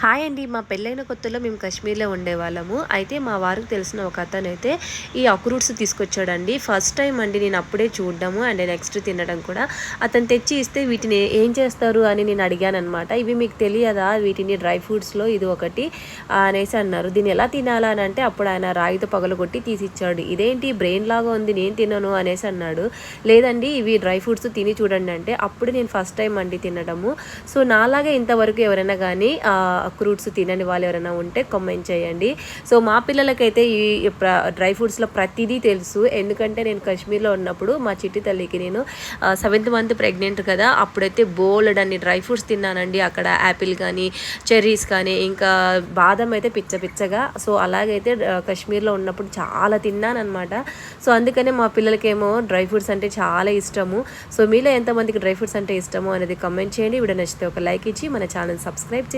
Hi అండి. మా పెళ్ళైన కొత్తలో మేము కాశ్మీర్‌లో ఉండేవాళ్ళము. అయితే మా వారికి తెలిసిన ఒక అతనైతే ఈ అక్రూట్స్ తీసుకొచ్చాడండి. ఫస్ట్ టైమ్ అండి నేను అప్పుడే చూడడము అండ్ నెక్స్ట్ తినడం కూడా. అతను తెచ్చి ఇస్తే వీటిని ఏం చేస్తారు అని నేను అడిగాననమాట. ఇవి మీకు తెలియదా? వీటిని డ్రై ఫ్రూట్స్‌లో ఇది ఒకటి అనేసి అన్నారు. దీన్ని ఎలా తినాలా అని అంటే అప్పుడు ఆయన రాయితో పగలగొట్టి తీసిచ్చాడు. ఇదేంటి బ్రెయిన్ లాగా ఉంది నేను తినను అనేసి అన్నాడు. లేదండి ఇవి డ్రై ఫ్రూట్స్ తిని చూడండి అంటే అప్పుడు నేను ఫస్ట్ టైం అండి తినడము. సో నాలాగే ఇంతవరకు ఎవరైనా కానీ ఫ్రూట్స్ తినని వాళ్ళు ఎవరైనా ఉంటే కామెంట్ చేయండి. సో మా పిల్లలకైతే ఈ డ్రై ఫ్రూట్స్లో ప్రతిదీ తెలుసు. ఎందుకంటే నేను కాశ్మీర్లో ఉన్నప్పుడు మా చిట్టి తల్లికి నేను 7th మంత్ ప్రెగ్నెంట్ కదా, అప్పుడైతే బోల్డ్ అన్ని డ్రై ఫ్రూట్స్ తిన్నానండి. అక్కడ యాపిల్ కానీ చెర్రీస్ కానీ ఇంకా బాదం అయితే పిచ్చగా. సో అలాగైతే కాశ్మీర్లో ఉన్నప్పుడు చాలా తిన్నానమాట. సో అందుకనే మా పిల్లలకేమో డ్రై ఫ్రూట్స్ అంటే చాలా ఇష్టము. సో మీలో ఎంతమందికి డ్రై ఫ్రూట్స్ అంటే ఇష్టమో అనేది కామెంట్ చేయండి. వీడియో నచ్చితే ఒక లైక్ ఇచ్చి మన ఛానల్ సబ్స్క్రైబ్ చేయండి.